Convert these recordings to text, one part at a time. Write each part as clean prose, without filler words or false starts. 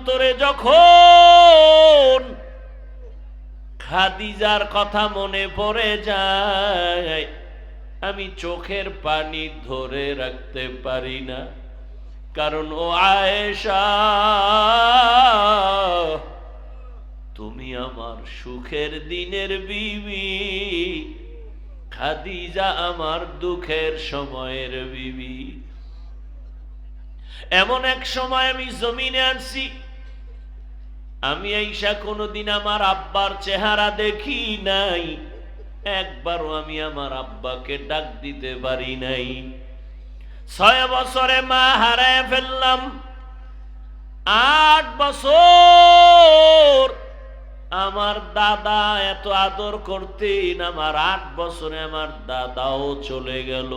অন্তরে যখন খাদিজার কথা মনে পড়ে যায়, আমি চোখের পানি ধরে রাখতে পারি না। কারণ ও আয়েশা, তুমি আমার সুখের দিনের বিবি, খাদিজা আমার দুঃখের সময়ের বিবি। এমন এক সময় আমি জমিনে আনছি, আমি আয়েশা কোনোদিন আমার আব্বার চেহারা দেখি নাই, একবারও আমি আমার আব্বাকে ডাক দিতে পারি নাই। 6 বছরে মা হারায় ফেললাম। 8 বছর আমার দাদা এত আদর করতেন, আমার 8 বছরে আমার দাদাও চলে গেল।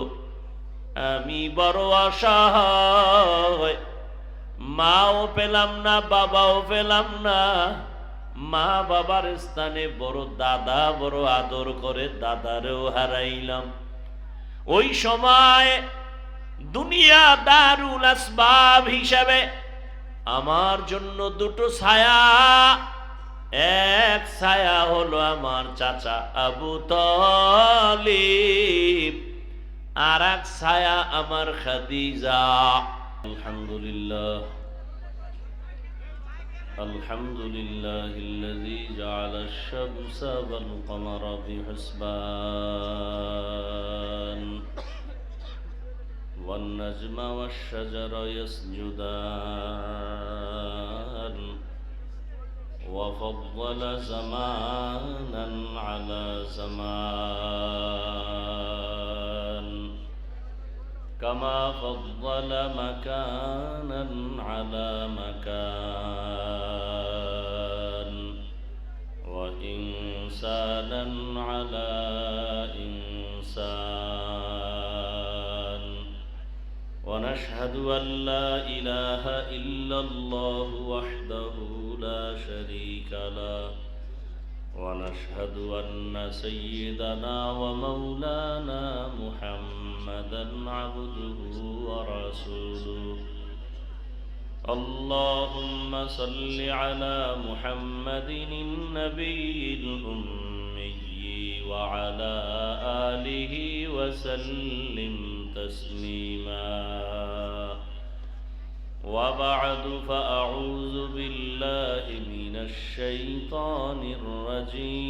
আমি বড় অসহায়, মাও পেলাম না, বাবাও পেলাম না। মা বাবার স্থানে বড় দাদা বড় আদর করে, দাদারেও হারাইলাম। ওই সময় দুনিয়া দারুল আসবাব হিসাবে আমার জন্য দুটো ছায়া, এক ছায়া হলো আমার চাচা আবু তালিব, আর এক ছায়া আমার খাদিজা। আলহামদুলিল্লাহ, আলহামদুলিল্লাহিল্লাযী জাআলাশ শামসা ওয়াল কমারা বিহুসবান ওয়ান নাজমা ওয়াশ শাজারা ইয়াসজুদান وفضل زمانا على زمان كما فضل مكانا على مكان وإنسانا على إنسان ونشهد أن لا إله إلا الله وحده لا شريك له ونشهد أن سيدنا ومولانا محمدا عبده ورسوله اللهم صل على محمد النبي الأمي وعلى آله وسلم تسليما وبعد فأعوذ بالله من الشيطان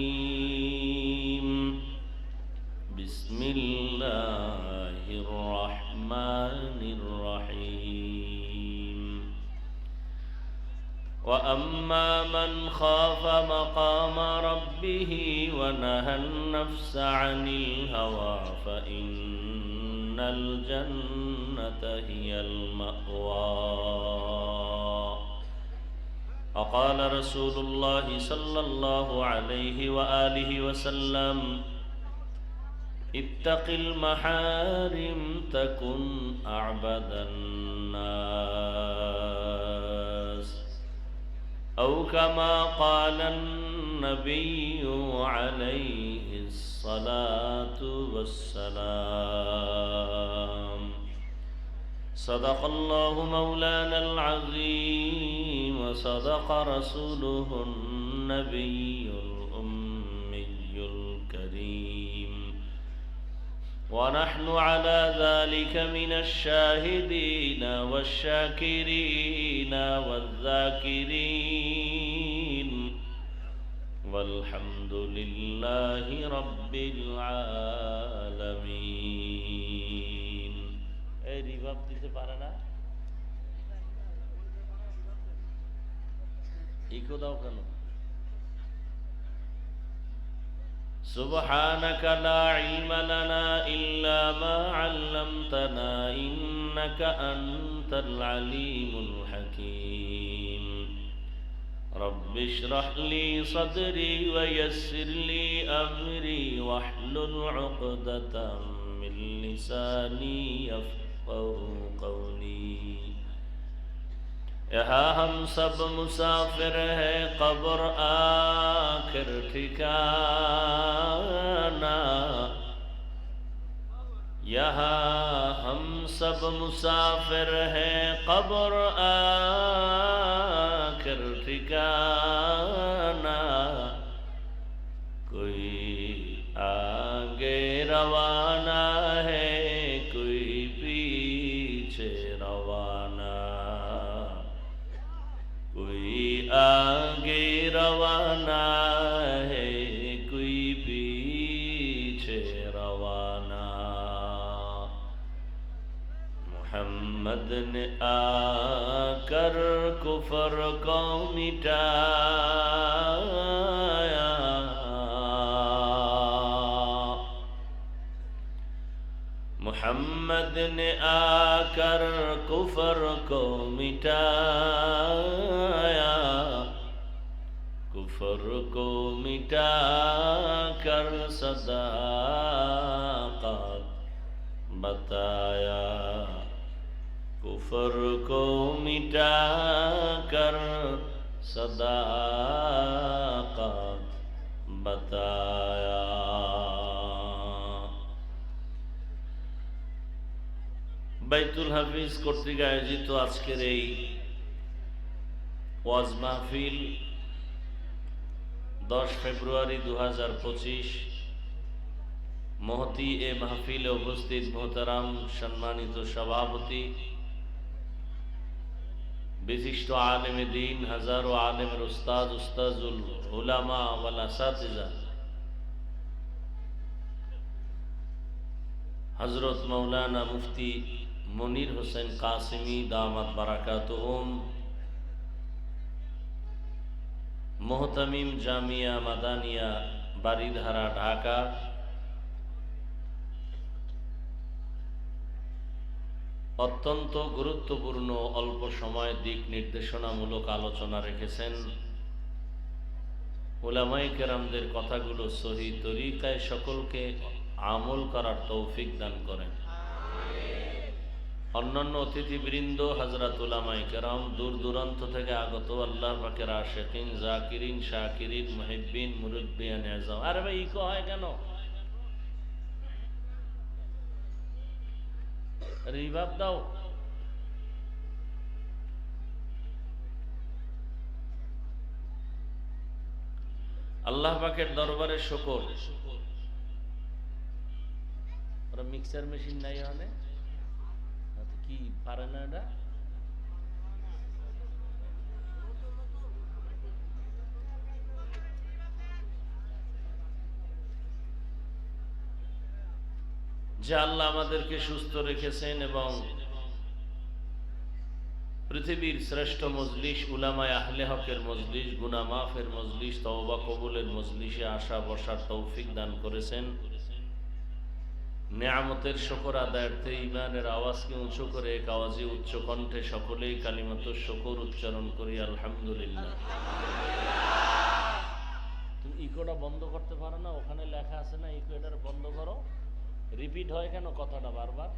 الرجيم بسم الله الرحمن الرحيم وأما من خاف مقام ربه ونهى النفس عن الهوى فإن الجنة هي المأوى وقال رسول الله صلى الله عليه وآله وسلم اتق المحارم تكن أعبد الناس أو كما قال النبي عليه الصلاة والسلام صدق الله مولانا العظيم وصدق رسوله النبي الأمي الكريم ونحن على ذلك من الشاهدين والشاكرين والذاكرين والحمد لله رب العالمين এই রিভাব দিতে পারে না, ইকো দাও কেন? سبحانك لا علم لنا إلا ما علمتنا إنك أنت العليم الحكيم رب اشرح لي صدري ويسر لي أمري واحلل عقدة من لساني يفقهوا قولي यहाँ हम सब मुसाफिर है कब्र आखिर ठिकाना यहाँ हम सब मुसाफिर है कब्र आखिर ठिकाना, कोई आगे रवाना है, कोई पीछे रवाना, कोई आगे रवाना है, कोई पीछे रवाना। मोहम्मद ने आकर कुफर को मिटाया, मोहम्मद ने आकर कुफर को मिटाया, कुफर को मिटा कर सदाकत बताया, कुफर को मिटा कर सदाकत बताया। বাইতুল হাফিজ কর্তৃক আয়োজিত আজকের এই ওয়াজ মাহফিল 10 ফেব্রুয়ারি 2025 মহতি এ মাহফিলে উপস্থিত মোহতারাম সম্মানিত সভাপতি, বিশিষ্ট আলেমে দ্বীন, হাজারো আলেমের উস্তাদ, উস্তাজুল উলামা ওয়াল আসাতিজা, হযরত মাওলানা মুফতি মনির হোসেন কাসিমি দামাত বারাকাতুহুম, মোহতামিম জামিয়া মাদানিয়া বারিধারা ঢাকা, অত্যন্ত গুরুত্বপূর্ণ অল্প সময় দিক নির্দেশনামূলক আলোচনা রেখেছেন। উলামায়ে কেরামদের কথাগুলো সহি তরিকায় সকলকে আমল করার তৌফিক দান করেন। অন্যান্য অতিথিবৃন্দ, হযরত উলামায়ে কেরাম, দূর দূরান্ত থেকে আগত আল্লাহ পাকের আশিকিন, জাকিরিন, শাকিরিন, মুহিব্বিন, মুরব্বিয়ান আযম। আরে ভাই ইকো হয় কেন? রিভাব দাও। আল্লাহ পাকের দরবারে শুকর। ওরা মিক্সার মেশিন নাই ওখানে, কি পারে না এটা? যে আল্লাহ আমাদেরকে সুস্থ রেখেছেন এবং পৃথিবীর শ্রেষ্ঠ মজলিস, উলামায়ে আহলে হকের মজলিস, গুনাহ মাফের মজলিস, তওবা কবুলের মজলিসে আসা বসার তৌফিক দান করেছেন। নেয়ামতের শুকর আদায়ার্থে ঈমানের আওয়াজকে উঁচু করে এক আওয়াজে উচ্চ কণ্ঠে সকলেই কালিমাতুশ শুকর উচ্চারণ করি, আলহামদুলিল্লাহ। তুমি ইকোটা বন্ধ করতে পারো না? ওখানে লেখা আছে না ইকো, এটা বন্ধ করো। রিপিট হয় কেন কথাটা বারবার?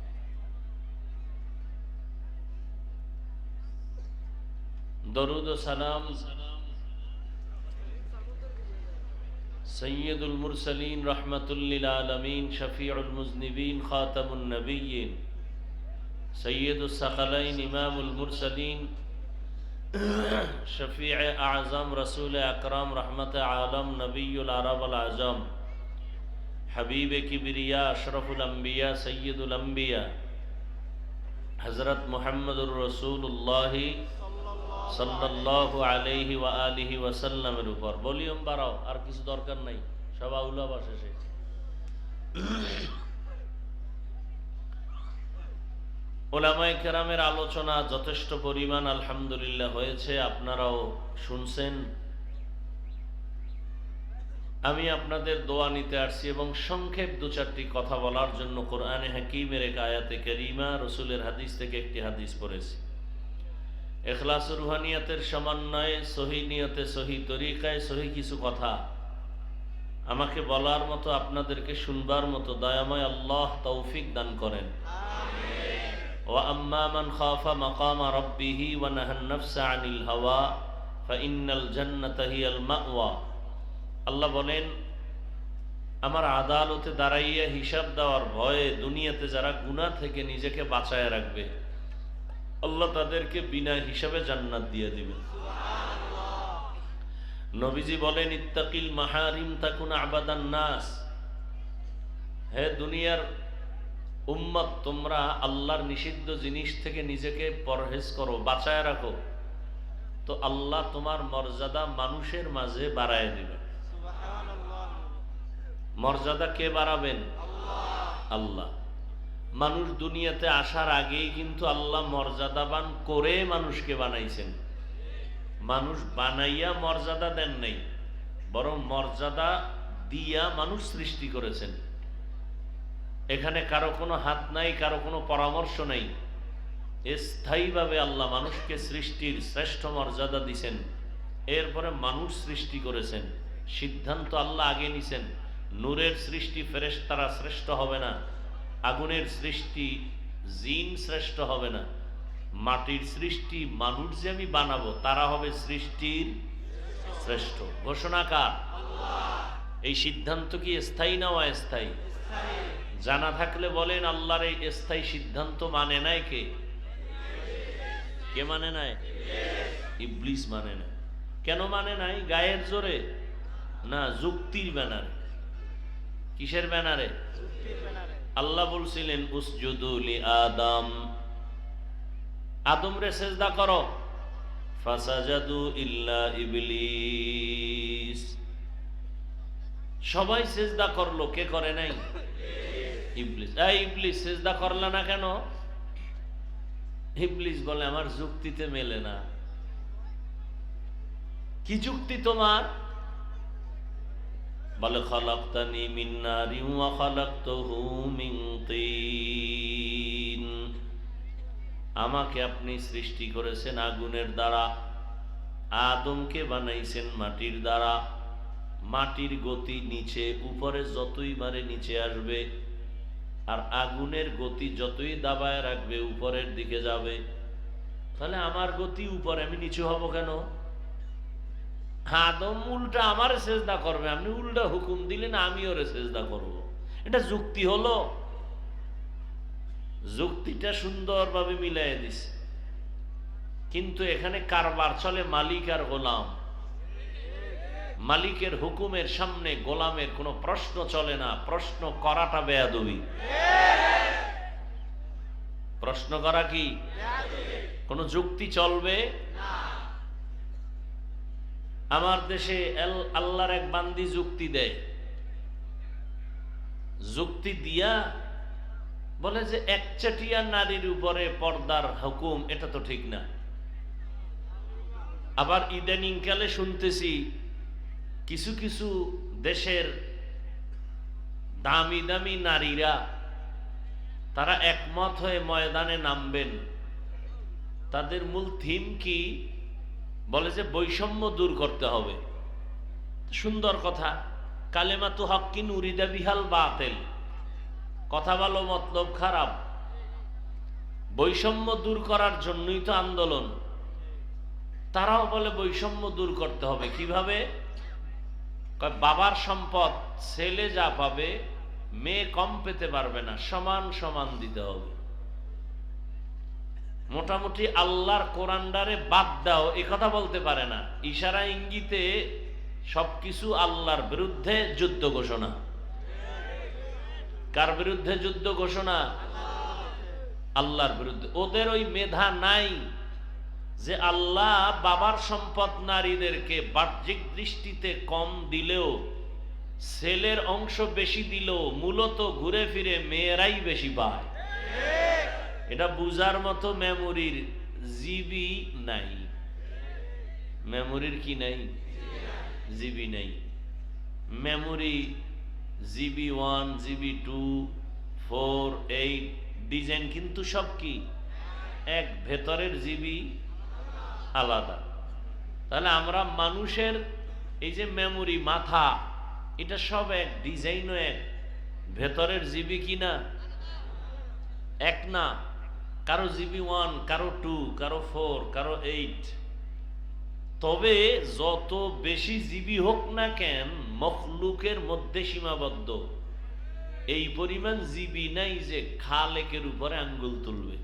দরুদ ও সালাম সৈয়দুল মুরসালিন, রাহমাতুল লিল আলামিন, শফিউল মুজনিবিন, খাতামুন নবিয়্যিন, সৈয়দুস সাকালাইন, ইমামুল মুরসালিন, শফিয়ে আযম, রাসূল আকরাম, রহমতে আলম, নবিয়ুল আরব আল আজম, হাবিবে কিবরিয়া, আশরাফুল আম্বিয়া, সৈয়দুল আম্বিয়া, হযরত মুহাম্মদুর রাসূলুল্লাহ সাল্লাল্লাহু আলাইহি ওয়া আলিহি ওয়াসাল্লামের উপর। ভলিউম বাড়াও, আর কিছু দরকার নাই, সব আউলা বসেছে। উলামায়ে কেরামের আলোচনা যথেষ্ট পরিমাণ আলহামদুলিল্লাহ হয়েছে, আপনারাও শুনছেন। আমি আপনাদের দোয়া নিতে আসছি এবং সংক্ষেপ দু চারটি কথা বলার জন্য কোরআনে হাকিমের এক আয়াতে কারিমা, রসুলের হাদিস থেকে একটি হাদিস পড়েছি। ইখলাস ও রুহানিয়াতের সমন্বয়ে, সহি নিয়তে, সহি তরিকায়, সহি কিছু কথা আমাকে বলার মতো, আপনাদেরকে শুনবার মতো দয়াময় আল্লাহ তৌফিক দান করেন। ওয়া আম্মা মান খাফা মাকামা রাব্বিহি ওয়া নাহান নাফসা আনিল হাওয়া ফাইন্নাল জান্নাতা হিয়াল মাওয়া। আল্লাহ বলেন, আমার আদালতে দাঁড়াইয়া হিসাব দেওয়ার ভয়ে দুনিয়াতে যারা গুনাহ থেকে নিজেকে বাঁচায় রাখবে, আল্লাহ তাদেরকে বিনা হিসাবে জান্নাত দিয়ে দিবেন। নবীজি বলেন, ইত্তাকিল মাহারিম তাকুন আবাদান নাস। হে দুনিয়ার উম্মত, তোমরা আল্লাহর নিষিদ্ধ জিনিস থেকে নিজেকে পরহেজ করো, বাঁচায় রাখো, তো আল্লাহ তোমার মর্যাদা মানুষের মাঝে বাড়ায় দিবেন। মর্যাদা কে বাড়াবেন? আল্লাহ। মানুষ দুনিয়াতে আসার আগেই কিন্তু আল্লাহ মর্যাদাবান করে মানুষকে বানাইছেন। মানুষ বানাইয়া মর্যাদা দেন নাই, বরং মর্যাদা দিয়া মানুষ সৃষ্টি করেছেন। এখানে কারো কোনো হাত নাই, কারো কোনো পরামর্শ নাই। স্থায়ীভাবে আল্লাহ মানুষকে সৃষ্টির শ্রেষ্ঠ মর্যাদা দিছেন, এরপরে মানুষ সৃষ্টি করেছেন। সিদ্ধান্ত আল্লাহ আগে নিছেন। নূরের সৃষ্টি ফেরেশতারা শ্রেষ্ঠ হবে না, আগুনের সৃষ্টি জিন শ্রেষ্ঠ হবে না, মাটির সৃষ্টি মানুষ যে আমি বানাবো তারা হবে সৃষ্টির শ্রেষ্ঠ। ঘোষণা কার? এই সিদ্ধান্ত কি স্থায়ী না অস্থায়ী? জানা থাকলে বলেন, আল্লাহর এই স্থায়ী সিদ্ধান্ত মানে নাই কে? কে মানে নাই? ইবলিস মানে নাই। কেন মানে নাই? গায়ের জোরে না, যুক্তির ব্যানারে। কিসের ব্যানারে? আল্লাহ বলছিলেন, উসজুদু লি আদম, আদম রে সেজদা করো। ফাসাজাদু ইল্লা ইবলিস, সবাই সেজদা করলো, কে করে নাই? ইবলিস। এই ইবলিস, সেজদা করলা না কেন? ইবলিস বলে, আমার যুক্তিতে মেলে না। কি যুক্তি তোমার? বলে, খালাকতানি মিন নারিন ওয়া খালাকতুহু মিন তিন, আমাকে আপনি সৃষ্টি করেছেন আগুনের দ্বারা, আদমকে বানাইছেন মাটির দ্বারা। মাটির গতি নিচে, উপরে যতই বারে নিচে আসবে, আর আগুনের গতি যতই দাবায় রাখবে উপরের দিকে যাবে। তাহলে আমার গতি উপরে, আমি নিচু হব কেন? আদম উল্টা আমার সেজদা করবে, আপনি উল্টা হুকুম দিলেন আমি ওরে সেজদা করব। এটা যুক্তি হলো? যুক্তিটা সুন্দরভাবে মিলাই দিছে, কিন্তু এখানে কারবার চলে মালিক আর গোলাম। মালিকের হুকুমের সামনে গোলামের কোনো প্রশ্ন চলে না। প্রশ্ন করাটা বেয়াদবি। প্রশ্ন করা কি? কোন যুক্তি চলবে না। আমার দেশে আল্লাহর এক বান্দি যুক্তি দেয়, যুক্তি দিয়া বলে যে একচাটিয়া নারীর উপরে পর্দার হুকুম, এটা তো ঠিক না। আবার ইদানিং কালে শুনতেছি কিছু কিছু দেশের দামি দামি নারীরা তারা একমত হয়ে ময়দানে নামবেন। তাদের মূল থিম কি? বলে যে বৈষম্য দূর করতে হবে। সুন্দর কথা, কালেমাতু হক্কিন উরিদা বিহাল বাতিল, কথা ভালো মতলব খারাপ। বৈষম্য দূর করার জন্যই তো আন্দোলন। তারাও বলে বৈষম্য দূর করতে হবে। কিভাবে? বাবার সম্পদ ছেলে যা পাবে মেয়ে কম পেতে পারবে না, সমান সমান দিতে হবে। মোটামুটি আল্লাহর কোরআনডারে বাদ দাও এ কথা বলতে পারে না। ইশারা ইঙ্গিতে সবকিছু আল্লাহর বিরুদ্ধে যুদ্ধ ঘোষণা। কার বিরুদ্ধে যুদ্ধ ঘোষণা? আল্লাহর বিরুদ্ধে। ওদের ওই মেধা নাই যে আল্লাহ বাবার সম্পদ নারীদেরকে বাহ্যিক দৃষ্টিতে কম দিলেও, ছেলের অংশ বেশি দিলেও মূলত ঘুরে ফিরে মেয়েরাই বেশি পায়। এটা বুঝার মতো মেমোরির জিবি নাই। মেমোরির কি নাই? জিবি নাই। মেমোরি জিবি 1, জিবি 2, 4, 8 ডিজাইন কিন্তু সব কি এক, ভেতরের জিবি আলাদা। তাহলে আমরা মানুষের এই যে মেমোরি মাথা, এটা সব এক, ডিজাইনও এক, ভেতরের জিবি কি না এক না। কারো জিবি 1, কারো 2, কারো 4, কারো 8। তবে যত বেশি জিবি হোক না কেন, মখলুকের মধ্যে সীমাবদ্ধ। এই পরিমাণ জিবি নাই যে খালেকের উপরে আঙ্গুল তুলবে।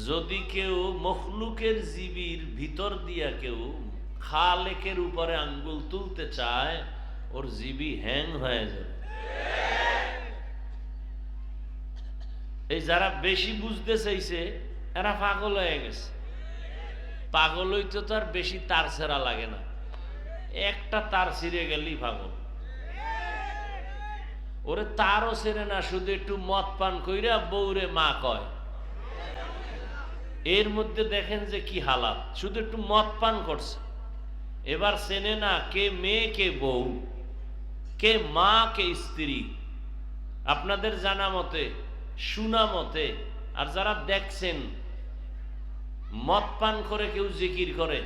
যদি কেউ মখলুকের জিবির ভিতর দিয়া কেউ খালেকের উপরে আঙ্গুল তুলতে চায়, ওর জিবি হ্যাং হয়ে যাবে। এই যারা বেশি বুঝতে চাইছে এরা পাগল হয়ে গেছে। পাগল হইতে তো আর বেশি তার ছেঁড়া লাগে না, একটা তার ছিঁড়ে গেলেই পাগল। ওরে তারও ছেড়ে না, শুধু একটু মদ পান কইরা বউরে মা কয়। এর মধ্যে দেখেন যে কি হালাত, শুধু একটু মদ পান করছে, এবার চেনে না কে মেয়ে কে বউ, কে মা কে স্ত্রী। আপনাদের জানা মতে, শোনা মতে, আর যারা দেখছেন, মদ পান করে কেউ জিকির করে?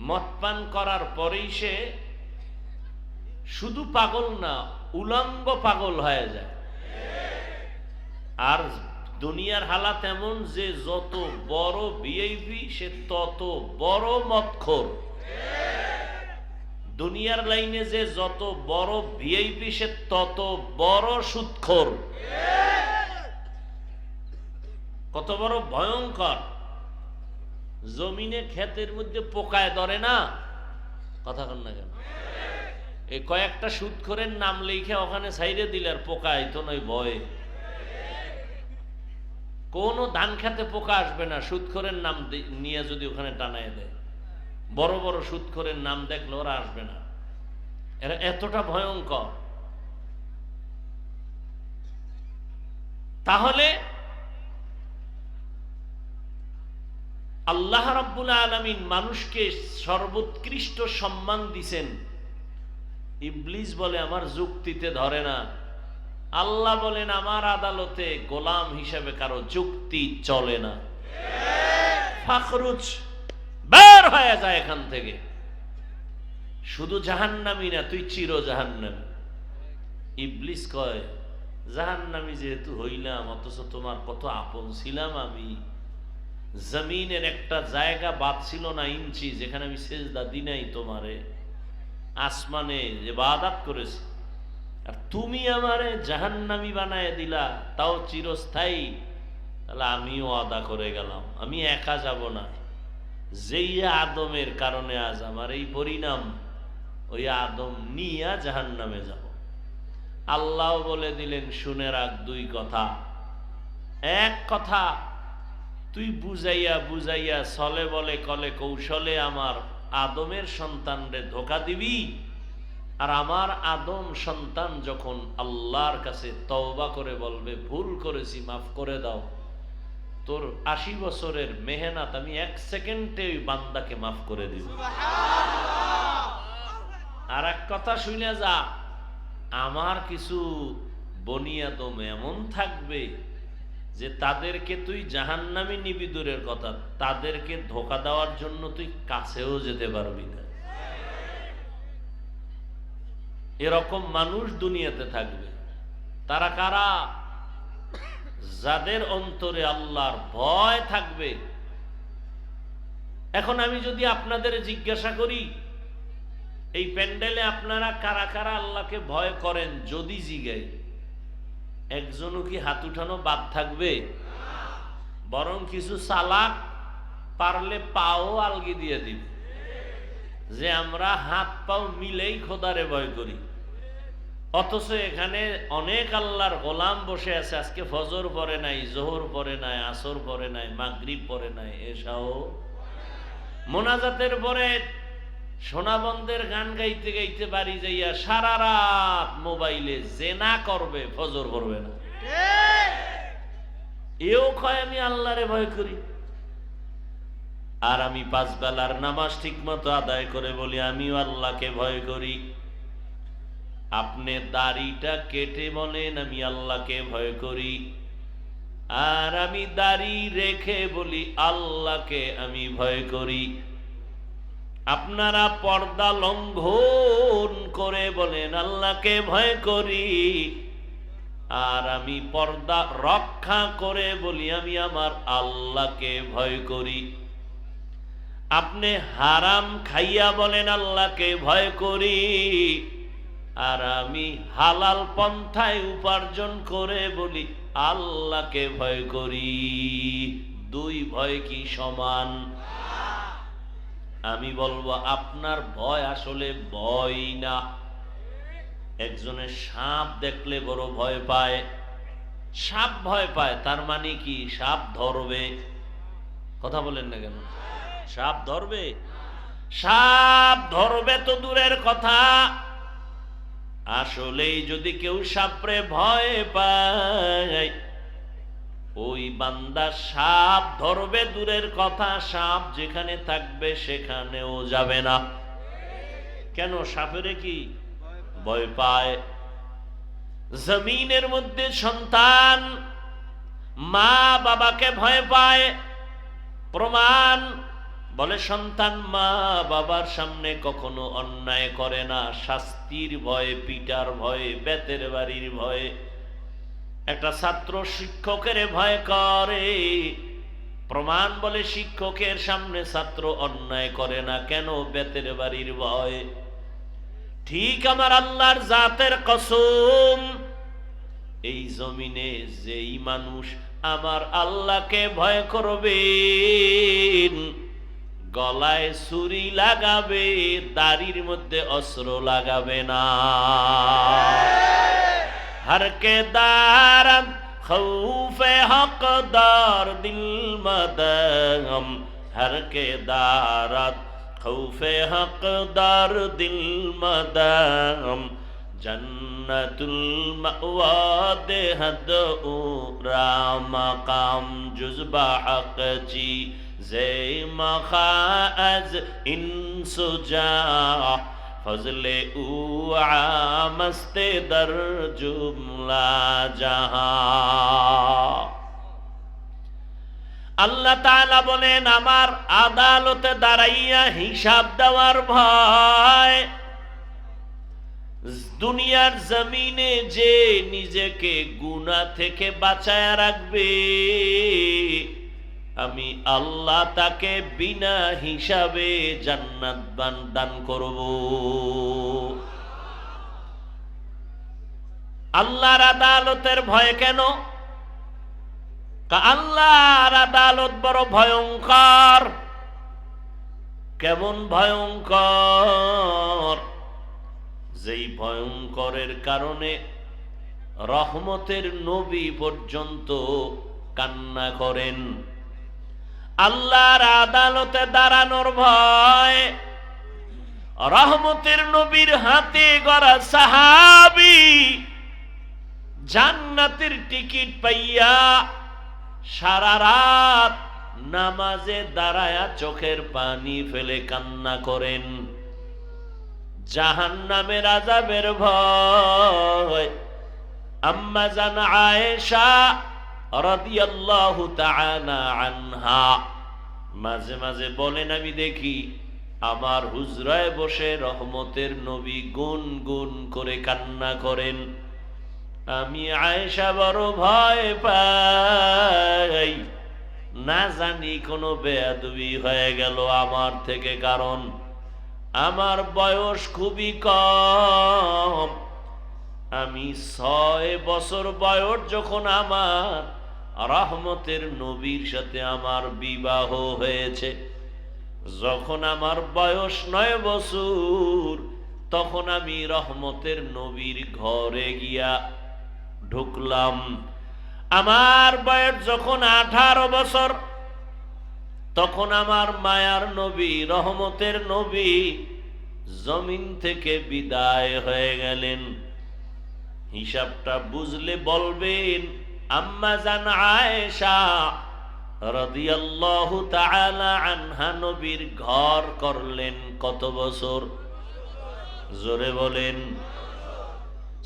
মদ পান করার পরেই সে শুধু পাগল না, উলঙ্গ পাগল হয়ে যায়। আর দুনিয়ার হালাত এমন যে যত বড় ভিআইপি সে তত বড় মদখোর। দুনিয়ার লাইনে যে যত বড় ভিআইপি সে তত বড় সুদখোর। কত বড় ভয়ঙ্কর! জমিনে ক্ষেতের মধ্যে পোকায় ধরে না, কথা কন না কেন? এই কয়েকটা সুদখোরের নাম লিখে ওখানে সাইডে দিলে আর পোকা আইতো নয় ভয়ে। কোন ধান খেতে পোকা আসবে না সুদখোরের নাম নিয়ে যদি ওখানে টানায় দেয়। বড় বড় সুদখোরের নাম দেখলে ওরা আসবে না, এরা এতটা ভয়ঙ্কর। তাহলে আল্লাহ রাব্বুল আলামিন মানুষকে সর্বোৎকৃষ্ট সম্মান দিছেন। ইবলিস বলে আমার যুক্তিতে ধরে না। আল্লাহ বলেন আমার আদালতে গোলাম হিসেবে কারো যুক্তি চলে না। ফাখরুজ, বের হয়ে যায় এখান থেকে। শুধু জাহান্নামী না, তুই চির জাহান্নামী। ইবলিস কয় জাহান্নামী যেহেতু হইলাম, অথচ তোমার কত আপন ছিলাম আমি। জমিনের একটা জায়গা বাদ ছিল না ইঞ্চি, যেখানে আমি সেজদা দিই নাই তোমারে। আসমানে ইবাদত করেছি, আর তুমি আমারে জাহান্নামী বানায় দিলা, তাও চিরস্থায়ী। তাহলে আমিও আদা করে গেলাম, আমি একা যাব না। যেই আদমের কারণে আজ আমার এই পরিণাম, ওই আদম নিয়া জাহান্নামে যাব। আল্লাহ বলে দিলেন শুনে রাখ দুই কথা। এক কথা, তুই বুঝাইয়া বুঝাইয়া ছলে বলে কলে কৌশলে আমার আদমের সন্তানরে ধোঁকা দিবি, আর আমার আদম সন্তান যখন আল্লাহর কাছে তওবা করে বলবে ভুল করেছি মাফ করে দাও, তোর ৮০ বছরের মেহনত আমি ১ সেকেন্ডে ওই বান্দাকে মাফ করে দিব। আর এক কথা শুনে যা, আমার কিছু বনি আদম এমন থাকবে যে তাদেরকে তুই জাহান্নামী নিবি দূরের কথা, তাদেরকে ধোঁকা দেওয়ার জন্য তুই কাছেও যেতে পারবি না। এরকম মানুষ দুনিয়াতে থাকবে। তারা কারা? যাদের অন্তরে আল্লাহর ভয় থাকবে। এখন আমি যদি আপনাদের জিজ্ঞাসা করি, এই প্যান্ডেলে আপনারা কারা কারা আল্লাহকে ভয় করেন, যদি জিগাই, একজনও কি হাত উঠানো বাদ থাকবে? বরং কিছু চালাক পারলে পাও আলগি দিয়ে দিবে যে আমরা হাত পাও মিলেই খোদারে ভয় করি। অথচ এখানে অনেক আল্লাহর গোলাম বসে আছে, আজকে ফজর পড়ে নাই, জোহর পড়ে নাই, আসর পড়ে নাই, মাগরিব পড়ে নাই, এশাও মোনাজাতের পরে সোনাবন্দের গান গাইতে গাইতে বাড়ি যাইয়া সারা রাত মোবাইলে জেনা করবে, ফজর পড়বে না। এও কয় আমি আল্লাহরে ভয় করি। আর আমি ৫ বেলার নামাজ ঠিক মতো আদায় করে বলি আমিও আল্লাহকে ভয় করি। আপনি দাড়িটা কেটে বলেন আমি আল্লাহকে ভয় করি, আর আমি দাড়ি রেখে বলি আল্লাহকে আমি ভয় করি। আপনারা পর্দা লঙ্ঘন করে বলেন আল্লাহকে ভয় করি, আর আমি পর্দা রক্ষা করে বলি আমি আমার আল্লাহকে ভয় করি। আপনি হারাম খাইয়া বলেন আল্লাহকে ভয় করি, আর আমি হালাল পন্থায় উপার্জন করে বলি আল্লাহকে ভয় করি। দুই ভয় কি সমান? আমি বলবো আপনার ভয় আসলে ভয় না। একজনের সাপ দেখলে বড় ভয় পায়, সাপ ভয় পায়, তার মানে কি সাপ ধরবে? কথা বলেন না কেন? সাপ ধরবে? সাপ ধরবে তো দূরের কথা, আসলেই যদি কেউ সাপরে ভয় পায়, ওই বান্দা সাপ ধরবে দূরের কথা, সাপ যেখানে থাকবে সেখানেও যাবে না। কেন? সাপেরে কি ভয় পায়। জমিনের মধ্যে সন্তান মা বাবাকে ভয় পায়, প্রমাণ বলে সন্তান মা বাবার সামনে কখনো অন্যায় করে না, শাস্তির ভয়ে, পিটার ভয়ে, বেতের বাড়ির ভয়ে। একটা ছাত্র শিক্ষকের ভয় করে, প্রমাণ বলে শিক্ষকের সামনে ছাত্র অন্যায় করে না, কেন? বেতের বাড়ির ভয়। ঠিক আমার আল্লাহর জাতের কসম, এই জমিনে যেই মানুষ আমার আল্লাহকে ভয় করবে, গলায় ছুরি লাগাবে, দাড়ির মধ্যে অস্ত্র লাগাবে না। हर के दारम खौफे हकदार दिल मदगम, हर के दारत खौफे हकदार दिल मदगम, जन्नतुल मअवा देहद उरा मकाम जुज़बा हक जी जे मखाज इंसुजा फजले मस्ते दर जुमला जहां। আল্লাহ তাআলা বলেন আমার আদালতে দাঁড়াইয়া হিসাব দেওয়ার ভয়। দুনিয়ার জমিনে যে নিজেকে গুনাহ থেকে বাঁচায়া রাখবে, আমি আল্লাহ তাকে বিনা হিসাবে জান্নাত দান করব। আল্লাহর আদালতের ভয় কেন? আল্লাহর আদালত বড় ভয়ঙ্কর। কেমন ভয়ঙ্কর? যেই ভয়ঙ্করের কারণে রহমতের নবী পর্যন্ত কান্না করেন। আল্লাহর আদালতে দাঁড়ানোর ভয়। রহমতের নবীর হাতে গড়া সাহাবী জান্নাতের টিকিট পাইয়া সারা রাত নামাজে দাঁড়ায়া চোখের পানি ফেলে কান্না করেন। জাহান্নামের আযাবের ভয়। আম্মা জান আয়েশা রাদিয়াল্লাহু তাআলা আনহা মাঝে মাঝে বলেন, আমি দেখি আমার হুজরায় বসে রহমতের নবী গুনগুন করে কান্না করেন। আমি আয়েশা বড় ভয় পাই, না জানি কোনো বেয়াদবি হয়ে গেল আমার থেকে, কারণ আমার বয়স খুবই কম। আমি 6 বছর বয়স যখন আমার রহমতের নবীর সাথে আমার বিবাহ হয়েছে, যখন আমার বয়স 9 বছর তখন আমি রহমতের নবীর ঘরে গিয়া ঢুকলাম। আমার বয়স যখন 18 বছর তখন আমার মায়ার নবী রহমতের নবী জমিন থেকে বিদায় হয়ে গেলেন। হিসাবটা বুঝলে বলবেন আম্মা জান আয়েশা রাদিয়াল্লাহু তাআলা আনহা নবীর ঘর করলেন কত বছর? জোরে বলেন।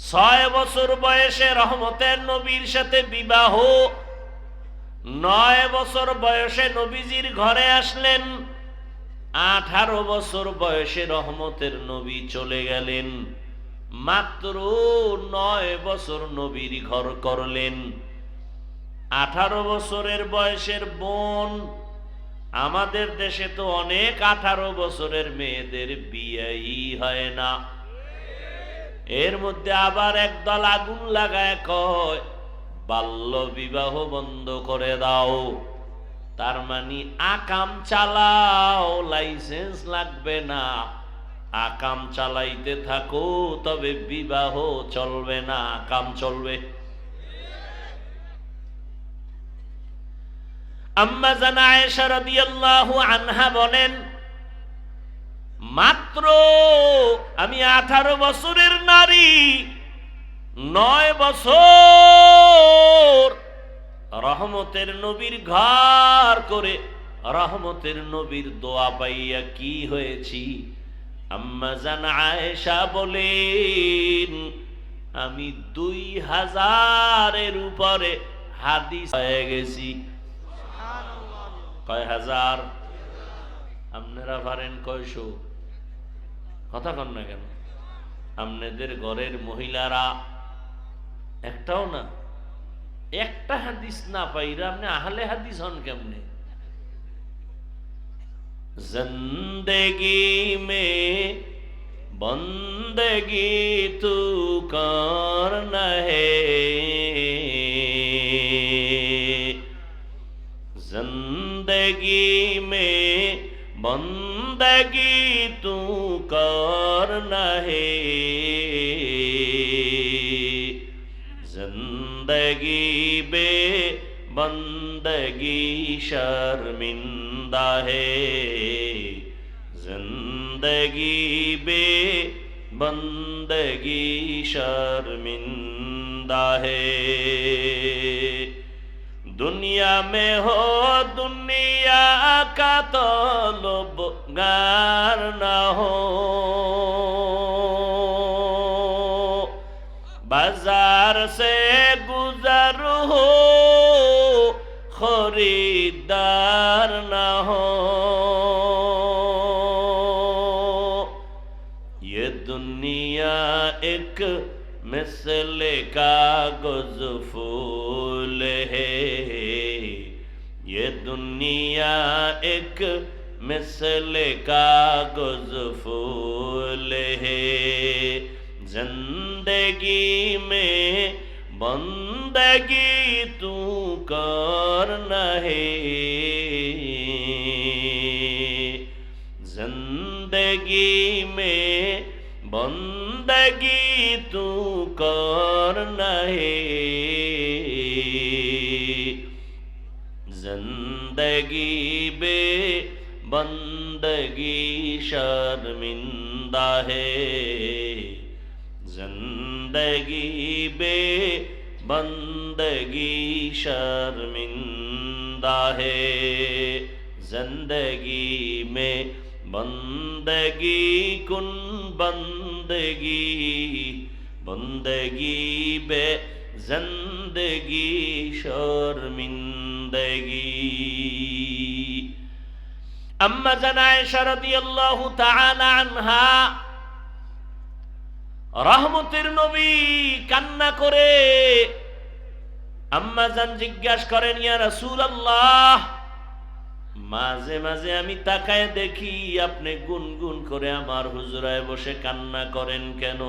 6 বছর বয়সে রহমতের নবীর সাথে বিবাহ, 9 বছর বয়সে নবীজির ঘরে আসলেন, 18 বছর বয়সে রহমতের নবী চলে গেলেন। মাত্র 9 বছর নবীর ঘর করলেন। 18 বছরের বয়সের বোন, আমাদের দেশে তো অনেক 18 বছরের মেয়েদের বিয়েই হয় না। এর মধ্যে আবার একদল আগুন লাগায় কয় বাল্য বিবাহ বন্ধ করে দাও। তার মানে আকাম চালাও, লাইসেন্স লাগবে না, আকাম চালাইতে থাকো, তবে বিবাহ চলবে না, আকাম চলবে। আম্মা জান আয়েশা রাদিয়াল্লাহু আনহা বলেন, মাত্র আমি 18 বছরের নারী, 9 বছর রহমতের নবীর ঘর করে রহমতের নবীর দোয়া পাইয়া কি হয়েছি। আম্মা জান আয়েশা বলেন, আমি 2000-এর উপরে হাদিস হয়ে গেছি। কয় হাজার? আপনারা পারেন কয়শো? কথা কন না কেন? আপনাদের ঘরের মহিলারা একটাও না, একটা হাদিস না পাইরা আপনি আহলে হাদিস হন কেমনে? জিন্দেগি মে বন্দেগি তু করনা হে, जिंदगी में बंदगी तू करना है, जिंदगी बे बंदगी शर्मिंदा है, जिंदगी बे बंदगी शर्मिंदा है। दुनिया में हो दुनिया का तलबगार न हो, बाजार से गुजर हो खरीदार न हो, ये दुनिया एक मिसले कागज फूल है, ये दुनिया एक मिसले कागज फूल है, जिंदगी में बंदगी तू करना है, जिंदगी में बंदगी तू करना है, जिंदगी बे बंदगी शर्मिंदा है, जिंदगी बे बंदगी शर्मिंदा है, जिंदगी में बंदगी कुन बंदगी, बंदगी बे जिंदगी शर्मिंदगी। अम्मा जान आयशा রাদিয়াল্লাহু তাআলা আনহা রহমতের নবী কান্না করে, আম্মা জান জিজ্ঞাসা করেন, ইয়া রাসূলুল্লাহ, মাঝে মাঝে আমি তাকায় দেখি আপনি গুনগুন করে আমার হুজরায় বসে কান্না করেন কেন?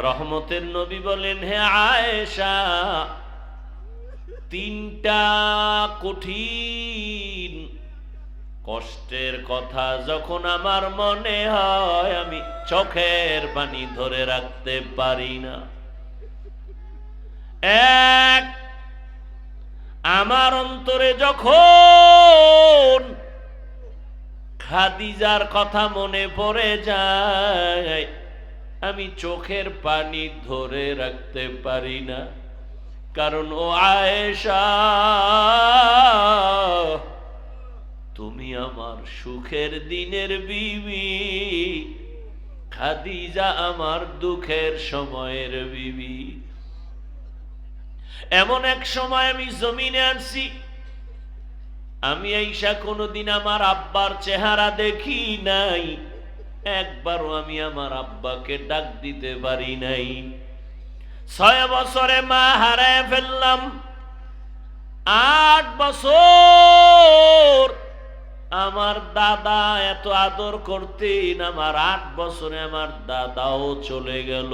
রহমতের নবী বলেন, হে আয়েশা, 3টা কঠিন কষ্টের কথা যখন আমার মনে হয়, আমি চোখের পানি ধরে রাখতে পারি না। এক, আমার অন্তরে যখন খাদিজার কথা মনে পড়ে যায়, আমি চোখের পানি ধরে রাখতে পারি না। কারণ ও আয়েশা, তুমি আমার সুখের দিনের বিবি, খাদিজা আমার দুঃখের সময়ের বিবি। এমন এক সময় আমি জমিনে আসছি, আমি আয়েশা কোনোদিন আমার আব্বার চেহারা দেখি নাই, একবারও আমি আমার আব্বাকে ডাক দিতে পারি নাই। 6 বছরে মা হারায় ফেললাম, 8 বছর আমার দাদা এত আদর করতেন, আমার 8 বছরে আমার দাদাও চলে গেল।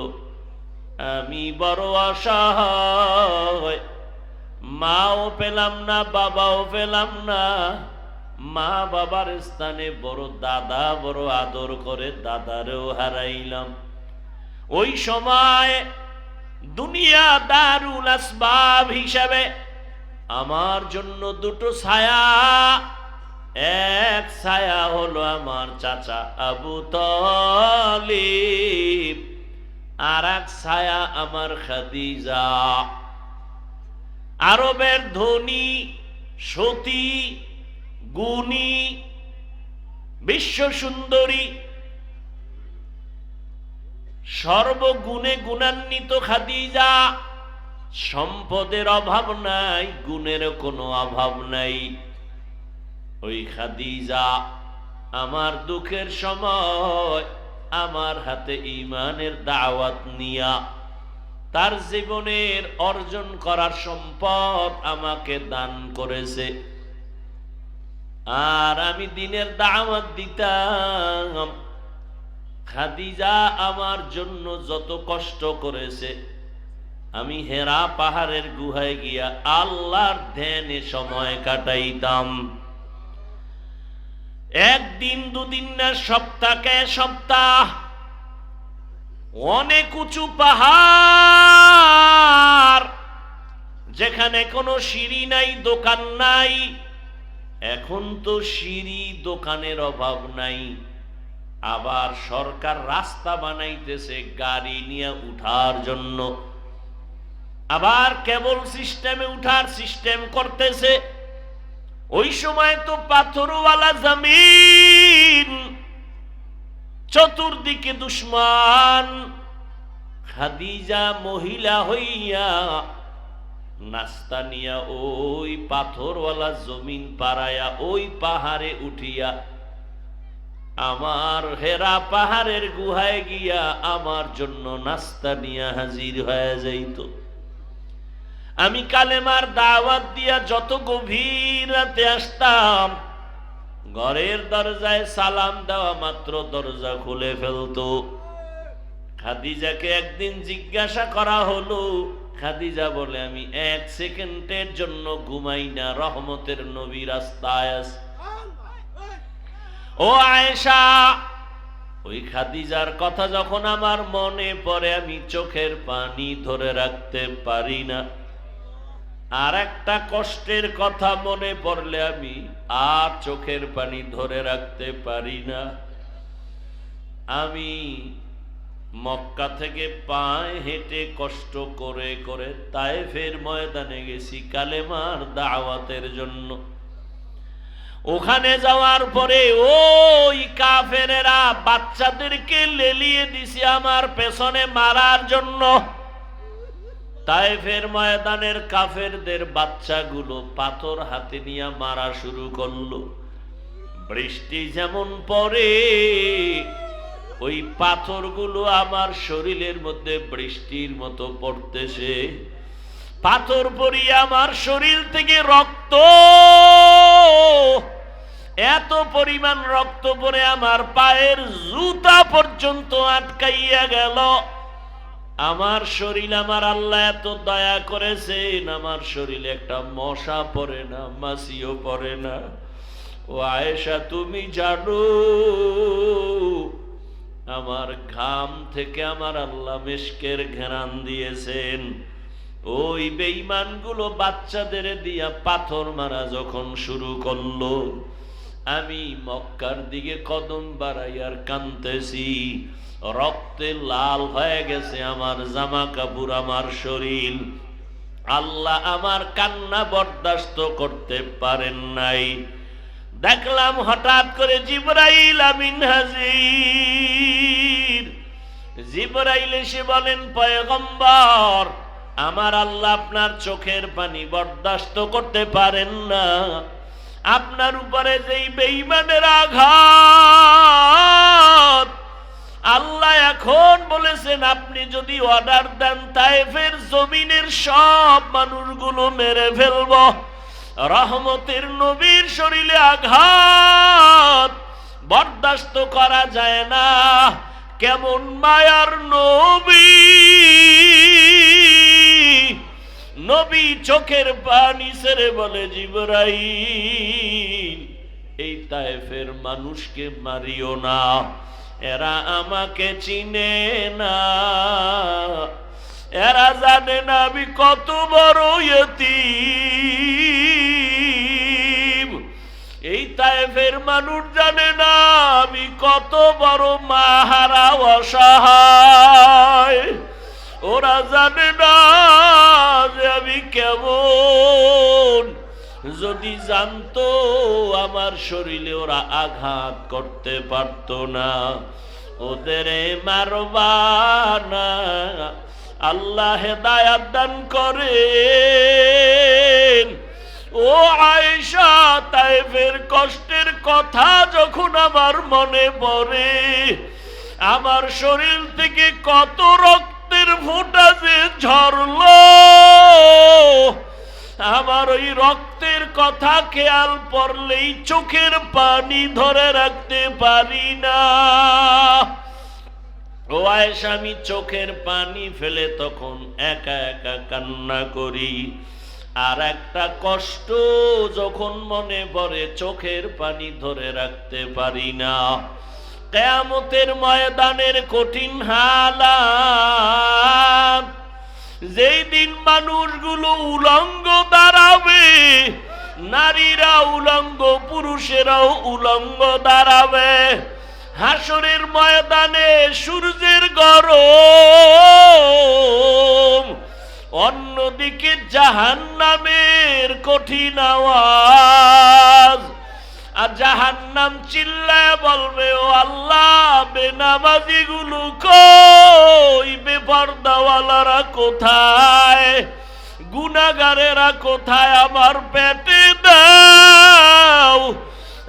আমি বড় অসহায়, মাও পেলাম না, বাবাও পেলাম না। মা বাবার স্থানে বড় দাদা বড় আদর করে, দাদারেও হারাইলাম। ওই সময় দুনিয়া দারুল আসবাব হিসাবে আমার জন্য দুটো ছায়া, এক ছায়া হলো আমার চাচা আবু তালিব, আর এক ছায়া আমার খাদিজা। আরবের ধনী, সতী, গুণী, বিশ্ব সুন্দরী, সর্বগুণে গুণান্বিত খাদিজা। সম্পদের অভাব নাই, গুণের কোনো অভাব নাই। ওই খাদিজা আমার দুঃখের সময় আমার হাতে ঈমানের দাওয়াত নিয়া তার জীবনের অর্জন করার সম্পদ আমাকে দান করেছে। আর আমি দিনের দাওয়াত দিতাম। খাদিজা আমার জন্য যত কষ্ট করেছে, আমি হেরা পাহাড়ের গুহায় গিয়া আল্লাহর ধ্যানে সময় কাটাইতাম। একদিন দুদিন না, সপ্তাহকে সপ্তাহ। অনেক উঁচু পাহাড়, যেখানে কোনো সিঁড়ি নাই, দোকান নাই। এখন তো সিঁড়ি দোকানের অভাব নাই, আবার সরকার রাস্তা বানাইতেছে গাড়ি নিয়ে উঠার জন্য, আবার কেবল সিস্টেমে উঠার সিস্টেম করতেছে। ওই সময় তো পাথরওয়ালা জমিন, চতুর্দিকে দুশ্মন। খাদিজা মহিলা হইয়া নাস্তা নিয়া ওই পাথরওয়ালা জমিন পাড়ায়া ওই পাহাড়ে উঠিয়া আমার হেরা পাহাড়ের গুহায় গিয়া আমার জন্য নাস্তা নিয়া হাজির হয়ে যাইত। আমি কালেমার দাওয়াত দিয়া যত গভীর রাতে আসতাম, ঘরের দরজায় সালাম দেওয়া মাত্র দরজা খুলে ফেলতো। খাদিজাকে একদিন জিজ্ঞাসা করা হলো, খাদিজা বলে, আমি এক সেকেন্ডের জন্য ঘুমাই না, রহমতের নবী রাস্তায় আছে। ও আয়েশা, ওই খাদিজার কথা যখন আমার মনে পড়ে, আমি চোখের পানি ধরে রাখতে পারি না। আর একটা কষ্টের কথা মনে পড়লে আমি আর চোখের পানি ধরে রাখতে পারি না। আমি মক্কা থেকে পায়ে হেঁটে কষ্ট করে করে তায়েফের ময়দানে গেছি কালেমার দাওয়াতের জন্য। ওখানে যাওয়ার পরে ওই কাফেরেরা বাচ্চাদেরকে লেলিয়ে দিছে আমার পেছনে মারার জন্য। তায়েফের ময়দানের কাফেরদের বাচ্চাগুলো পাথর হাতে নিয়ে মারা শুরু করলো। বৃষ্টি যেমন পড়ে, ওই পাথরগুলো আমার শরীরের মধ্যে বৃষ্টির মতো পড়তেছে। পাথর পড়িয়ে আমার শরীর থেকে রক্ত, এত পরিমাণ রক্ত পড়ে আমার পায়ের জুতা পর্যন্ত আটকাইয়া গেল। আমার শরীর, আমার আল্লাহ এত দয়া করেছেন, আমার শরীরে একটা মশা পড়ে না, মাছিও পড়ে না। ও আয়েশা, তুমি জানো আমার ঘাম থেকে আমার আল্লাহ মেশকের ঘেরান দিয়েছেন। ওই বেঈমানগুলো বাচ্চাদের দিয়া পাথর মারা যখন শুরু করলো, আমি মক্কার দিকে কদম বাড়াইয়ার কাঁদতেছি। রক্তে লাল হয়ে গেছে আমার জামা কাপড়, আমার শরীর। আল্লাহ আমার কান্না বরদাস্ত করতে পারেন নাই। দেখলাম হঠাৎ করে জিবরাইল আমিন হাজির। জিবরাইল এসে বলেন, পয়গম্বর, আমার আল্লাহ আপনার চোখের পানি বরদাস্ত করতে পারেন না। আপনার উপরে যেই বেঈমানের আঘাত, আল্লাহ এখন বলেছেন আপনি যদি অর্ডার দেন তায়েফের জমিনের সব মানুষগুলো মেরে ফেলব। রহমতের নবীর শরীরে আঘাত বরদাস্ত করা যায় না। কেমন মায়ার নবী, নবী চোখের পানি ছেড়ে বলে, জিবরাইল, এই তায়েফের মানুষকে মারিও না, এরা আমাকে চিনে না, এরা জানে না আমি কত বড় ইয়তীম। এই তায়েফের মানুষ জানে না আমি কত বড় মাহারা অসহায়। ওরা জানে না যে আমি কেমন। যদি জানতো আমার শরীরে ওরা আঘাত করতে পারত না। ওদের মারবা না, আল্লাহ হেদায়াত দান করেন। ও আয়েশা, তায়েফের কষ্টের কথা যখন আমার মনে পড়ে, আমার শরীর থেকে কত রক্তের ফোঁটা যে ঝরলো, আমার ওই রক্তের কথা খেয়াল পড়লেই চোখের পানি ধরে রাখতে পারি না। ও আয়েশা, আমি চোখের পানি ফেলে তখন একা একা কান্না করি। আর একটা কষ্ট যখন মনে পড়ে চোখের পানি ধরে রাখতে পারি না। কিয়ামতের ময়দানের কঠিন হালাত, যেই দিন মানুষগুলো উলঙ্গ দাঁড়াবে, নারীরা উলঙ্গ, পুরুষেরাও উলঙ্গ দাঁড়াবে। হাসরের ময়দানে সূর্যের গরম, অন্যদিকে জাহান্নামের কঠিন আওয়াজ। আর জাহান্নাম চিল্লায় বলবে, ও আল্লাহ, বেনামাজি গুলো কই, বেপরদাওয়ালারা কোথায়, গুনাহগারেরা কোথায়, আমার পেটে দাও,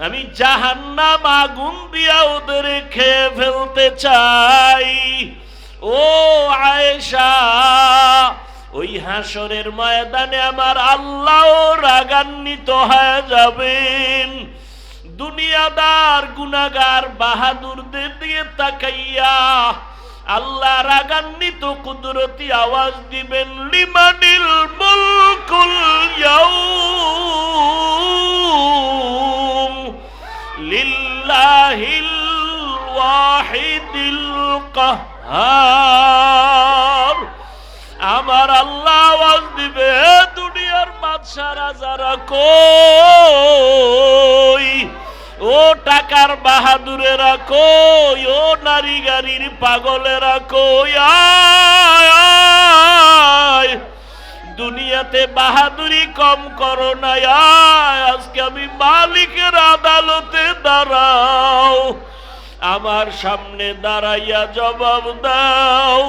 আমি জাহান্নাম আগুন দিয়া ওদের খেয়ে ফেলতে চাই। ও আয়েশা, ওই হাসরের ময়দানে আমার আল্লাহ রাগান্বিত হয়ে যাবেন। দুনিয়াদার গুনাহগার বাহাদুরদের দিয়ে তাকাইয়া আল্লাহ রাগান্বিত কুদরতি আওয়াজ দিবেন, লিমানিল মুলকুল ইয়াউম লিল্লাহিল ওয়াহিদিল কাহ্হার। আমার আল্লাহ আওয়াজ দিবে, দুনিয়ার বাদশারা যারা কই, ও টাকার বাহাদুরেরা কই, ও নারী গাড়ির পাগলেরা কই, আয় দুনিয়াতে বাহাদুরি কম করো না, আয় আজকে আমি মালিকের আদালতে দাঁড়াও, আমার সামনে দাঁড়াইয়া জবাব দাও,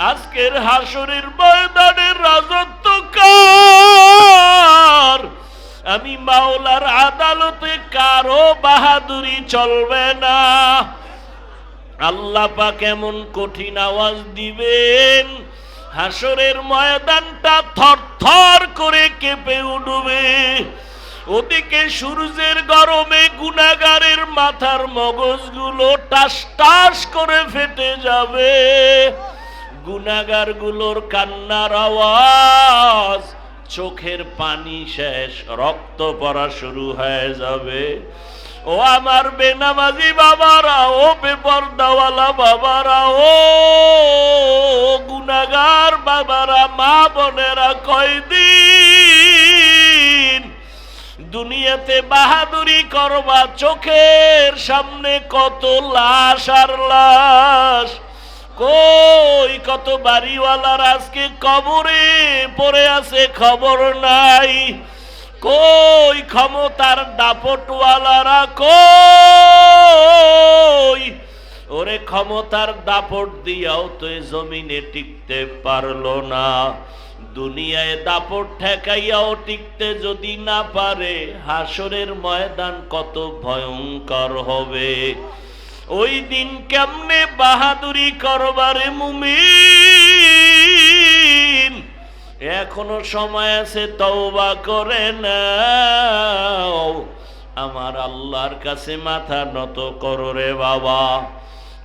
আজকের হাসরের ময়দানের রাজত্ব কার? আমি মাওলার আদালতে কারো বাহাদুরি চলবে না। আল্লাহ পাক এমন কঠিন আওয়াজ দিবেন, হাসরের ময়দানটা থরথর করে কেঁপে উঠবে। ওদিকে সূর্যের গরমে গুনাহগারের মাথার মগজগুলো টাস টাস করে ফেটে যাবে। গুনাহগার গুলোর কান্নার আওয়াজ, চোখের পানি শেষ, রক্ত পড়া শুরু হয়ে যাবে। ও আমার বেনামাজি বাবারা, ও বেপরদাওয়ালা বাবারা, ও গুনাহগার বাবারা, মা বোনেরা, কয়দিন দুনিয়াতে বাহাদুরি করবা? চোখের সামনে কত লাশ আর লাশ। কই কত বাড়িওয়ালার আজকে কবরে পড়ে আছে, খবর নাই। কই ক্ষমতার দাপটওয়ালারা কই? ওরে ক্ষমতার দাপট দিয়াও তো এই জমিনে টিকতে পারলো না। দুনিয়ায় দাপট ঠেকাইয়াও টিকতে যদি না পারে, হাসরের ময়দান কত ভয়ঙ্কর হবে। ওই দিন কেমনে বাহাদুরি করবারে মুমিন? এখনো সময় আছে, তওবা করে নাও। আমার আল্লাহর কাছে মাথা নত করো রে বাবা।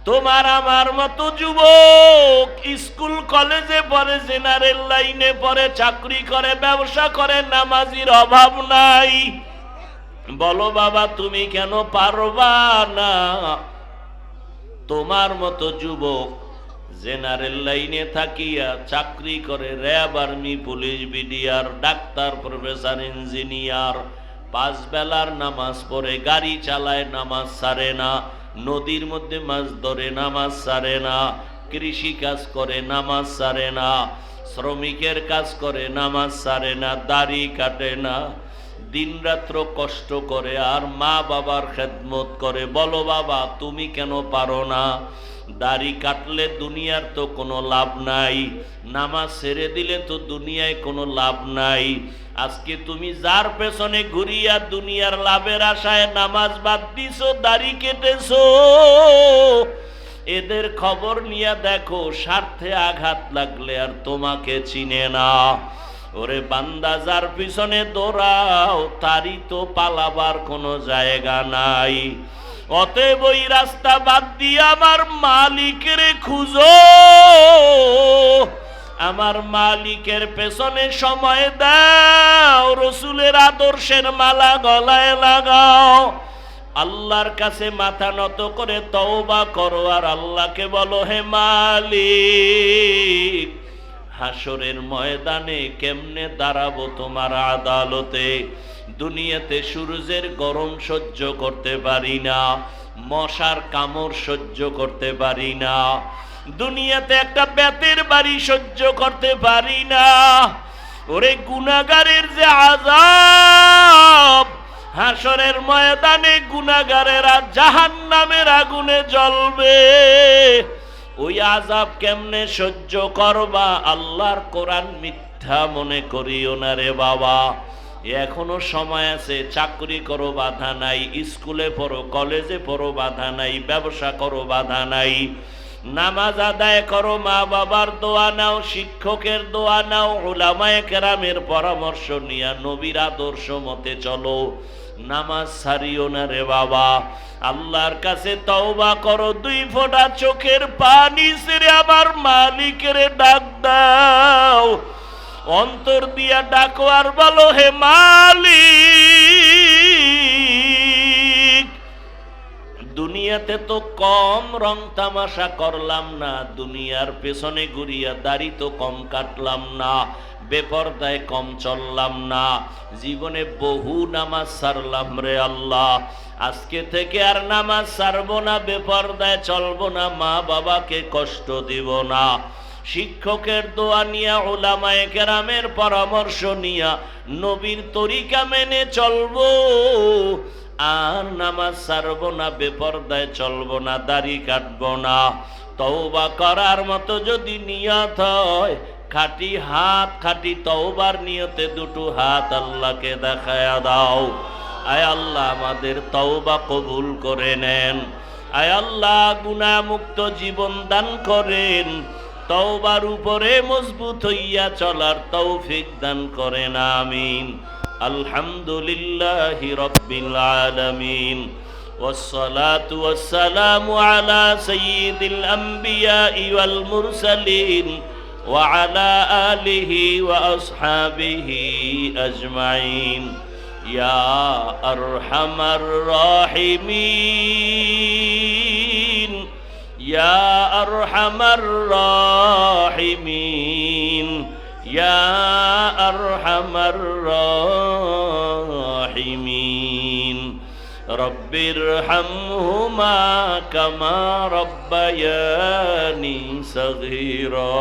তোমার আমার মতো যুবক স্কুল কলেজে পড়ে, জেনারেল লাইনে পড়ে, চাকরি করে, ব্যবসা করে, নামাজির অভাব নাই। বলো বাবা তুমি কেন পারবা না? তোমার মতো যুবক জেনারেল লাইনে থাকিয়া চাকরি করে, RAB, army, police, BDR, doctor, professor, engineer, 5 বেলার নামাজ পড়ে, গাড়ি চালায়, নামাজ ছাড়ে না, নদীর মধ্যে মাছ ধরে, নামাজ ছাড়ে না, কৃষি কাজ করে, নামাজ ছাড়ে না, শ্রমিকের কাজ করে, নামাজ ছাড়ে না, দাড়ি কাটে না, দিনরাত্র কষ্ট করে, আর মা বাবার খেদমত করে। বলো বাবা তুমি কেন পারো না? দাড়ি কাটলে দুনিয়ার তো কোনো লাভ নাই, নামাজ ছেড়ে দিলে তো দুনিয়ায় কোনো লাভ নাই। আজকে তুমি যার পেছনে ঘুরিয়া দুনিয়ার লাভের আশায় নামাজ বাদ দিছো, দাড়ি কেটেছো, এদের খবর নিয়ে দেখো, স্বার্থে আঘাত লাগলে আর তোমাকে চিনে না। ওরে বান্দা, যার পিছনে দৌড়াও তারই তো পালাবার কোনো জায়গা নাই। অতএব ওই রাস্তা বাদ দিয়ে আমার মালিকের খুঁজো, আমার মালিকের পেছনে সময় দাও, রসুলের আদর্শের মালা গলায় লাগাও, আল্লাহর কাছে মাথা নত করে তওবা করো, আর আল্লাহকে বলো হে মালিক, হাসরের ময়দানে কেমনে দাঁড়াবো তোমার আদালতে? দুনিয়াতে সূর্যের গরম সহ্য করতে পারি না, মশার কামড় সহ্য করতে পারি না, দুনিয়াতে একটা বেতের বাড়ি সহ্য করতে পারি না। ওরে গুনাহগারের যে আযাব, হাসরের ময়দানে গুনাহগারেরা জাহান্নামের আগুনে জ্বলবে, ওই আযাব কেমনে সহ্য করবা? আল্লাহর কোরআন মিথ্যা মনে করিও না রে বাবা, এখনো সময় আছে। চাকরি করো বাধা নাই, স্কুলে পড়ো, কলেজে পড়ো বাধা নাই, ব্যবসা করো বাধা নাই, নামাজ আদায় করো, মা বাবার দোয়া নাও, শিক্ষকের দোয়া নাও, উলামায়ে কেরামের পরামর্শ নিয়া নবীর আদর্শ মতে চলো, নামাজ ছাড়িও না রে বাবা। আল্লাহর কাছে তওবা করো, 2 ফোঁটা চোখের পানি ছেড়ে আমার মালিকের ডাক দাও, অন্তর দিয়া ডাকো আর বলো হে মালিক, দুনিয়াতে তো কম রং তামাশা করলাম না, দুনিয়ার পেছনে ঘুরিয়া দাড়ি তো কম কাটলাম না, বেপরদায় কম চললাম না, জীবনে বহু নামাজ ছাড়লাম রে আল্লাহ, আজকে থেকে আর নামাজ ছাড়বো না, বেপরদায় চলবো না, মা বাবাকে কষ্ট দিব না, শিক্ষকের দোয়া নিয়া, উলামায়ে কেরামের পরামর্শ নিয়া নবীর তরিকা মেনে চলবো, আর নামাজ ছাড়বো না, বেপরদায় চলবো না, দাড়ি কাটবো না। তওবা করার মতো যদি নিয়ত হয়, খাঁটি হাত, খাঁটি তওবার নিয়তে 2টো হাত আল্লাহকে দেখায়া দাও। আয় আল্লাহ আমাদের তওবা কবুল করে নেন, আয় আল্লাহ গুনাহ মুক্ত জীবন দান করেন, তওবার উপরে মজবুত হইয়া চলার তৌফিক দান করেন, আমিন। আলহামদুলিল্লাহি রাব্বিল আলামিন, ওয়াসসালাতু ওয়াসসালামু আলা সাইয়্যিদিল আমবিয়াই ওয়াল মুরসালিন ওয়া আলা আলিহি ওয়া আসহাবিহি আজমাইন। ইয়া আরহামার রাহিমিন, ইয়া আরহামার রাহিমিন, ইয়া আরহামার রাহিমিন। রব্বিরহামহুমা কামা রব্বায়ানি সগীরা।